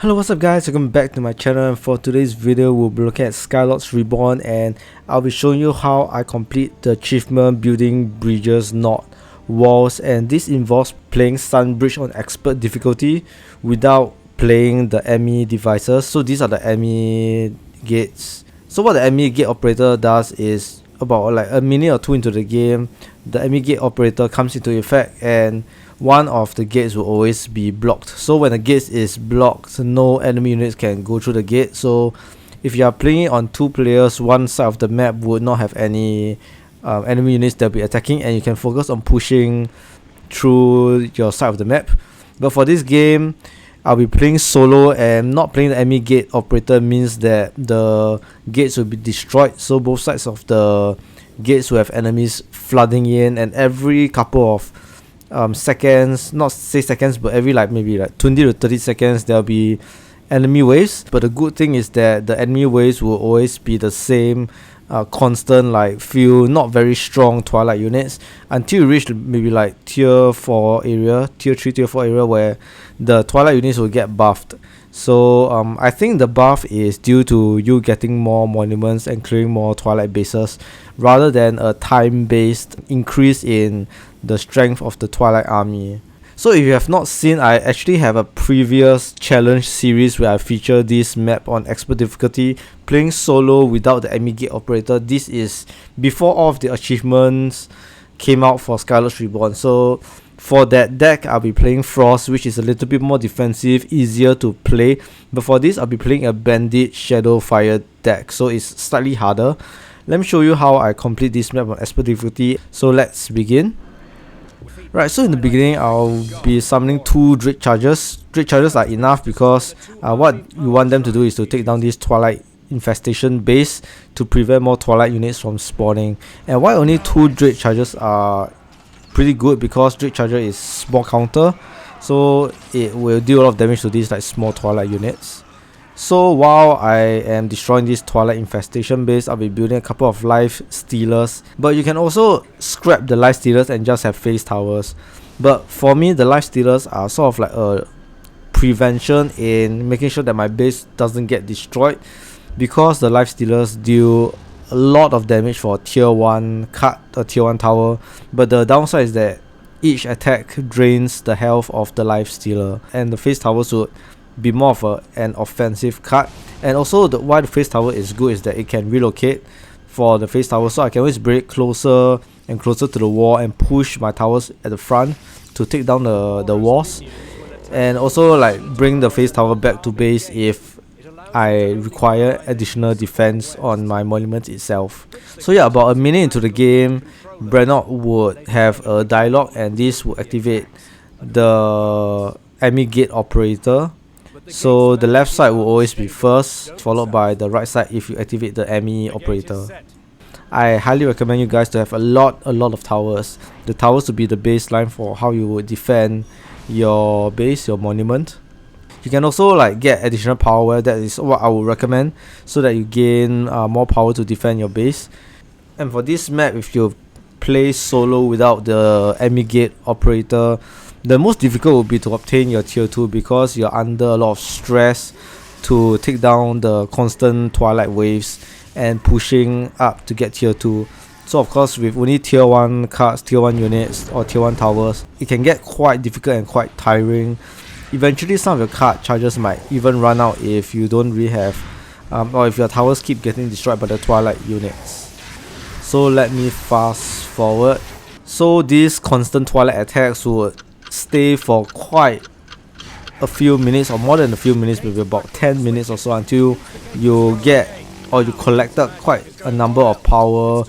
Hello, what's up guys, welcome back to my channel, and for today's video we'll be looking at Skylords Reborn, and I'll be showing you how I complete the achievement building bridges, not walls, and this involves playing Sunbridge on expert difficulty without playing the amii devices. So these are the amii gates. So what the amii gate operator does is, about like a minute or two into the game, the amii gate operator comes into effect and one of the gates will always be blocked. So when the gate is blocked, no enemy units can go through the gate. So if you are playing on two players, one side of the map would not have any enemy units that will be attacking, and you can focus on pushing through your side of the map. But for this game, I'll be playing solo, and not playing the amii gate operator means that the gates will be destroyed. So both sides of the gates will have enemies flooding in, and every couple of seconds, not say seconds, but every maybe 20 to 30 seconds there'll be enemy waves. But the good thing is that the enemy waves will always be the same constant, few not very strong twilight units until you reach maybe tier 4 area, tier 3, tier 4 area, where the twilight units will get buffed. So I think the buff is due to you getting more monuments and clearing more twilight bases, rather than a time based increase in the strength of the twilight army. So if you have not seen, I actually have a previous challenge series where I feature this map on expert difficulty, playing solo without the amii gate operator. This is before all of the achievements came out for Skylords Reborn. So for that deck, I'll be playing Frost, which is a little bit more defensive, easier to play. But for this, I'll be playing a Bandit Shadow Fire deck, so it's slightly harder. Let me show you how I complete this map on expert difficulty. So let's begin. Right, so in the beginning, I'll be summoning 2 Dread Chargers. Dread Chargers are enough because what you want them to do is to take down this Twilight Infestation base to prevent more Twilight units from spawning. And why only 2 Dread Chargers are pretty good, because Dread Charger is small counter, so it will deal a lot of damage to these small Twilight units. So while I am destroying this Twilight Infestation base, I'll be building a couple of Life Stealers. But you can also scrap the Life Stealers and just have Phase Towers. But for me, the Life Stealers are sort of like a prevention in making sure that my base doesn't get destroyed, because the Life Stealers deal a lot of damage for tier 1 cut, a tier 1 tower. But the downside is that each attack drains the health of the Life Stealer, and the Phase Towers would be more of an offensive cut. And also why the Phase Tower is good is that it can relocate for the Phase Tower, so I can always break closer and closer to the wall and push my towers at the front to take down the walls, and also bring the Phase Tower back to base if I require additional defense on my monument itself. So yeah, about a minute into the game, Brennot would have a dialogue, and this will activate the amii gate operator. So the left side will always be first, followed by the right side if you activate the amii operator. I highly recommend you guys to have a lot of towers. The towers will be the baseline for how you would defend your base, your monument. You can also get additional power. That is what I would recommend, so that you gain more power to defend your base. And for this map, if you play solo without the amii gate operator, the most difficult will be to obtain your tier 2, because you're under a lot of stress to take down the constant twilight waves and pushing up to get tier 2. So of course, with only tier 1 cards, tier 1 units or tier 1 towers, it can get quite difficult and quite tiring. Eventually some of your card charges might even run out if you don't really have or if your towers keep getting destroyed by the twilight units. So let me fast forward. So these constant twilight attacks would stay for quite a few minutes, or more than a few minutes, maybe about 10 minutes or so, until you get, or you collected quite a number of power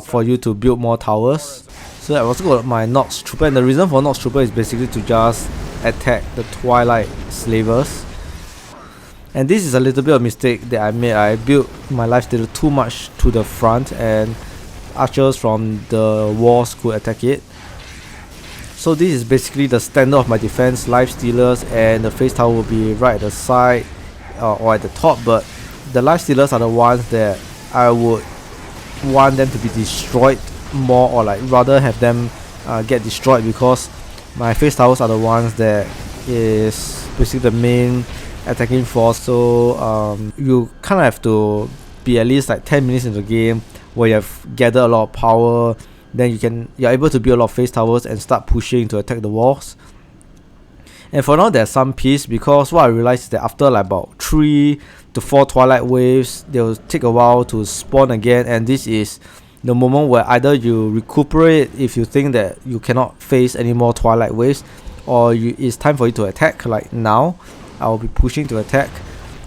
for you to build more towers. So I also got my Nox Trooper, and the reason for Nox Trooper is basically to just attack the Twilight Slavers. And this is a little bit of mistake that I made. I built my Life Stealer too much to the front, and archers from the walls could attack it. So this is basically the standard of my defense: Life Stealers, and the Phase Tower will be right at the side or at the top. But the Life Stealers are the ones that I would want them to be destroyed more, or rather have them get destroyed, because my Phase Towers are the ones that is basically the main attacking force. So you kind of have to be at least like 10 minutes into the game where you have gathered a lot of power. Then you're able to build a lot of phase towers and start pushing to attack the walls. And for now, there's some peace, because what I realized is that after like about 3 to 4 twilight waves, they will take a while to spawn again, and this is the moment where either you recuperate if you think that you cannot face any more twilight waves, or it's time for you to attack. Like now, I will be pushing to attack.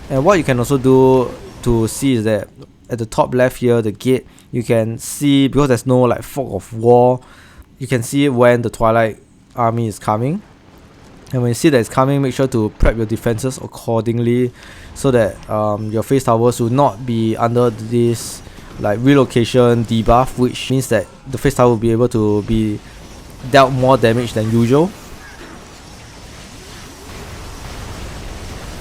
And what you can also do to see is that at the top left here, the gate, you can see, because there's no like fog of war, you can see when the twilight army is coming. And when you see that it's coming, make sure to prep your defenses accordingly, so that your phase towers will not be under this like relocation debuff, which means that the phase tower will be able to be dealt more damage than usual.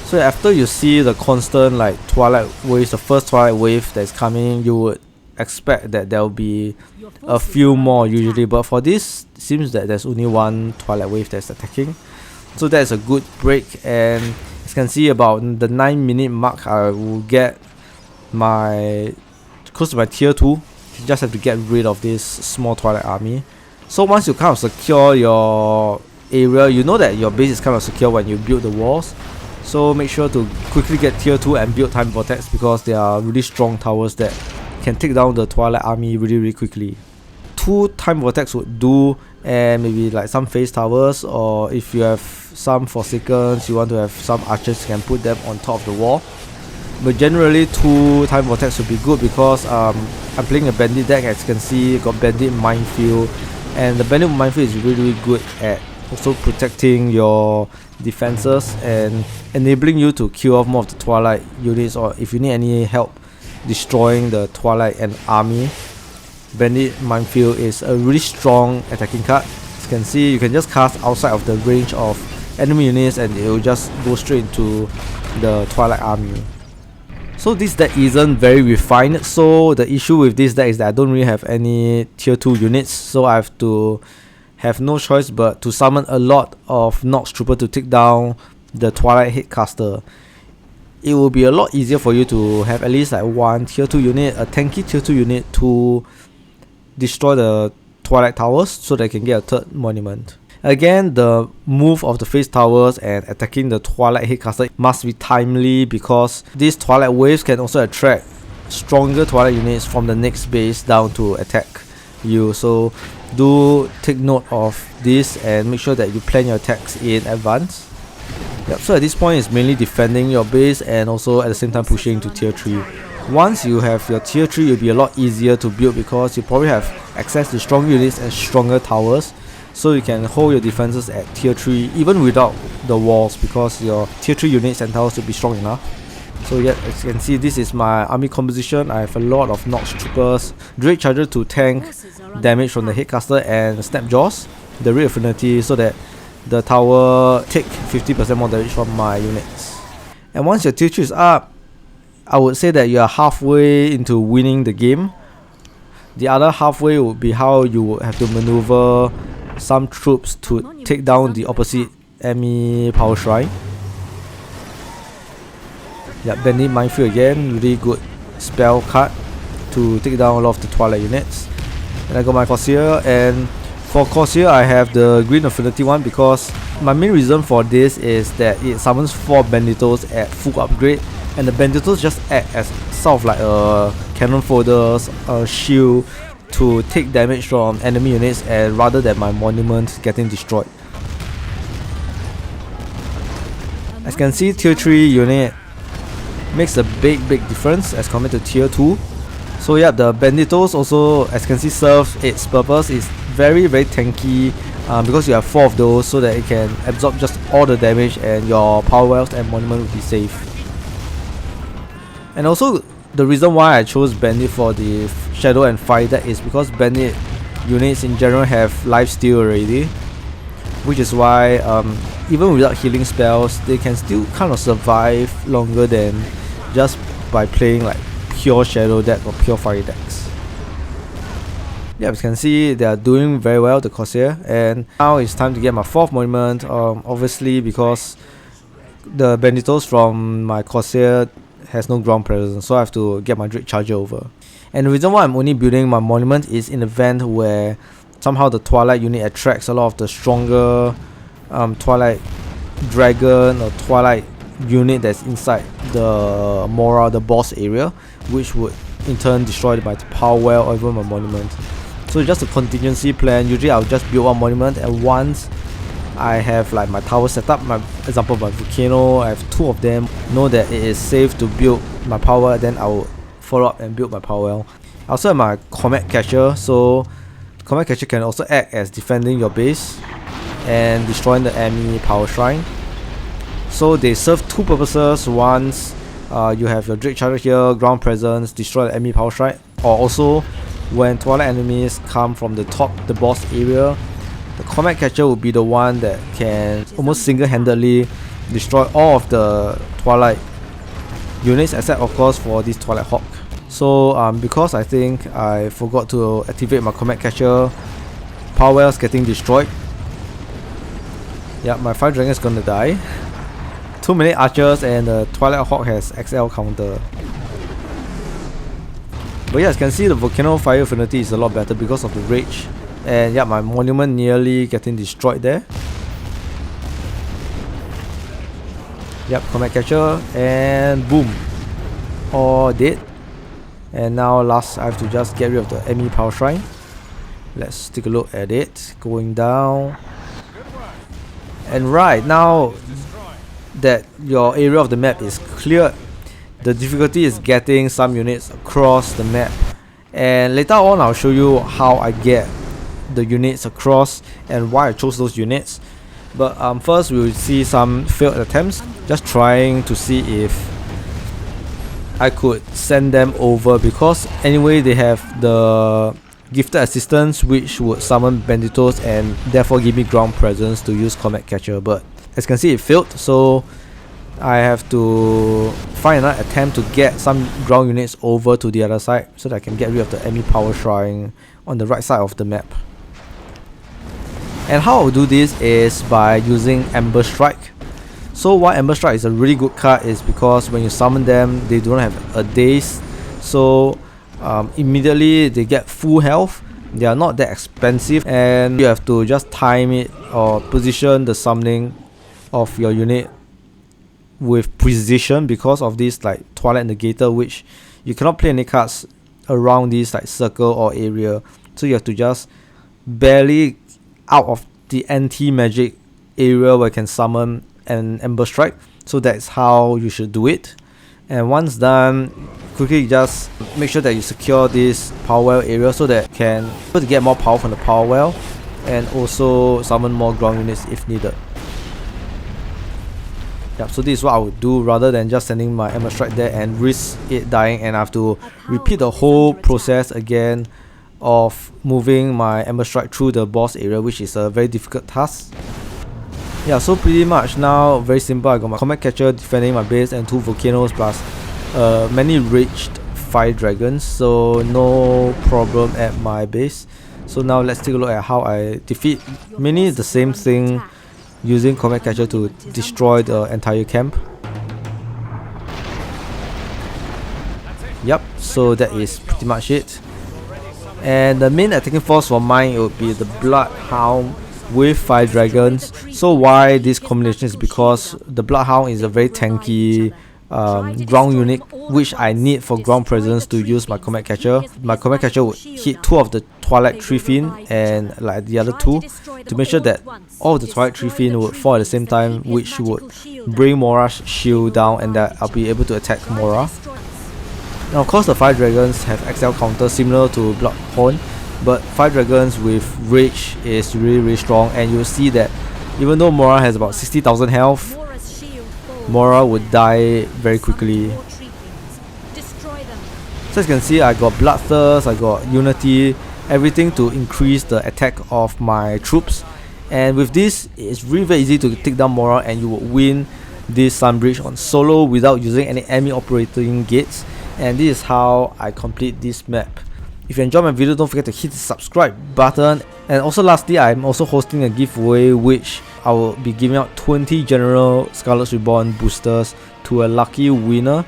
So after you see the constant like twilight waves, the first twilight wave that's coming, you would expect that there will be a few more usually, but for this, it seems that there's only one twilight wave that's attacking. So that's a good break, and as you can see, about the 9-minute mark, I will get close to my tier 2. You just have to get rid of this small twilight army. So once you kind of secure your area, you know that your base is kind of secure when you build the walls. So make sure to quickly get tier 2 and build time vortex, because they are really strong towers that can take down the twilight army really quickly. 2 time vortex would do, and maybe like some phase towers, or if you have some Forsakens, you want to have some archers, you can put them on top of the wall. But generally 2 time vortex would be good, because I'm playing a bandit deck. As you can see, got bandit minefield, and the bandit minefield is really good at also protecting your defenses and enabling you to kill off more of the twilight units, or if you need any help destroying the twilight and army, bandit minefield is a really strong attacking card. As you can see, you can just cast outside of the range of enemy units and it will just go straight into the twilight army. So this deck isn't very refined, so the issue with this deck is that I don't really have any tier 2 units, so I have to have no choice but to summon a lot of Nox Trooper to take down the Twilight Headcaster. It will be a lot easier for you to have at least like one tier 2 unit, a tanky tier 2 unit, to destroy the Twilight Towers so they can get a third monument. Again, the move of the phase towers and attacking the Twilight Headcaster must be timely, because these Twilight waves can also attract stronger Twilight units from the next base down to attack you. So do take note of this and make sure that you plan your attacks in advance. Yep, so at this point it's mainly defending your base and also at the same time pushing to tier 3. Once you have your tier 3, it'll be a lot easier to build, because you probably have access to stronger units and stronger towers, so you can hold your defenses at tier 3 even without the walls, because your tier 3 units and towers will be strong enough. So yeah, as you can see, this is my army composition. I have a lot of Nox Troopers, Dread Charger to tank damage from the Headcaster, and Snap Jaws, the Red Affinity, so that the tower take 50% more damage from my units. And once your tier 3 is up, I would say that you are halfway into winning the game. The other halfway would be how you would have to maneuver some troops to take down the opposite amii Power Shrine. Yeah, Bandit Minefield again, really good spell card to take down a lot of the Twilight units. And I got my Corsair, and for Corsair I have the Green Affinity one, because my main reason for this is that it summons 4 Banditos at full upgrade, and the Banditos just act as sort of like a cannon folders, a shield to take damage from enemy units, and rather than my monument getting destroyed. As you can see, tier 3 unit makes a big difference as compared to tier 2. So yeah, the Banditos also, as you can see, serves its purpose. It's very tanky, because you have 4 of those, so that it can absorb just all the damage and your power wells and monument will be safe. And also, the reason why I chose Bandit for the Shadow and Fire deck is because Bandit units in general have lifesteal already, which is why even without healing spells, they can still kind of survive longer than just by playing like pure Shadow deck or pure Fire decks. Yeah, as you can see, they are doing very well, the Corsair, and now it's time to get my 4th monument. Obviously, because the banditos from my Corsair has no ground presence, so I have to get my Drake Charger over. And the reason why I'm only building my monument is in the event where somehow the Twilight unit attracts a lot of the stronger Twilight Dragon or Twilight unit that's inside the Mora, the boss area, which would in turn destroy my power well or even my monument. So just a contingency plan. Usually I'll just build one monument, and once I have like my tower set up, my example my volcano, I have 2 of them, know that it is safe to build my power, then I will follow up and build my power well. I also have my Comet Catcher, so Comet Catcher can also act as defending your base and destroying the enemy power shrine. So they serve 2 purposes. Once you have your Drake Charger here, ground presence, destroy the enemy power shrine, or also when Twilight enemies come from the top, the boss area, the Comet Catcher will be the one that can almost single-handedly destroy all of the Twilight units, except of course for this Twilight Hawk. So because I think I forgot to activate my Comet Catcher, power well's getting destroyed. Yeah, my 5 dragon is gonna die. Too many archers, and the Twilight Hawk has XL counter. But yeah, as you can see, the Volcano Fire Affinity is a lot better because of the Rage. And yeah, my monument nearly getting destroyed there. Yep, Comet Catcher, and boom, all dead. And now last, I have to just get rid of the enemy power shrine. Let's take a look at it, going down. And right now that your area of the map is cleared, the difficulty is getting some units across the map. And later on I'll show you how I get the units across and why I chose those units. But first we'll see some failed attempts, just trying to see if I could send them over, because anyway they have the gifted assistance which would summon banditos and therefore give me ground presence to use Comet Catcher. But as you can see, it failed, so I have to find another attempt to get some ground units over to the other side so that I can get rid of the enemy power shrine on the right side of the map. And how I'll do this is by using Ember Strike. So why Ember Strike is a really good card is because when you summon them, they don't have a daze, so immediately they get full health. They are not that expensive, and you have to just time it or position the summoning of your unit with precision because of this like Twilight Negator, which you cannot play any cards around this like circle or area, so you have to just barely out of the anti-magic area where you can summon an Ember Strike. So that's how you should do it. And once done, quickly just make sure that you secure this power well area so that you can get more power from the power well and also summon more ground units if needed. Yep, so this is what I would do rather than just sending my Ember Strike there and risk it dying, and I have to repeat the whole process again of moving my Ember Strike through the boss area, which is a very difficult task. Yeah, so pretty much now very simple. I got my Comet Catcher defending my base and 2 volcanoes plus many raged 5 dragons, so no problem at my base. So now let's take a look at how I defeat mainly the same thing, using Comet Catcher to destroy the entire camp. Yep, so that is pretty much it. And the main attacking force for mine would be the Bloodhound with 5 dragons. So why this combination is because the Bloodhound is a very tanky ground unit which I need for ground presence to use my Comet Catcher. My Comet Catcher would hit 2 of the Twilight Tree Fiend and like the other 2 to make sure that all of the Twilight Tree Fiend would fall at the same time, which would bring Mora's shield down and that I'll be able to attack Mora. Now of course the 5 dragons have XL counter similar to Bloodhound, but 5 dragons with Rage is really strong, and you'll see that even though Mora has about 60,000 health, Mora would die very quickly. So as you can see, I got Bloodthirst, I got Unity, everything to increase the attack of my troops. And with this, it's really very easy to take down Mora, and you will win this Sunbridge on solo without using any enemy operating gates. And this is how I complete this map. If you enjoyed my video, don't forget to hit the subscribe button. And also lastly, I'm also hosting a giveaway which I will be giving out 20 general Skylords Reborn boosters to a lucky winner.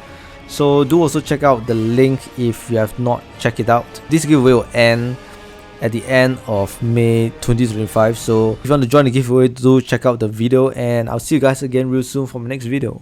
So do also check out the link if you have not checked it out. This giveaway will end at the end of May 2025. So if you want to join the giveaway, do check out the video, and I'll see you guys again real soon for my next video.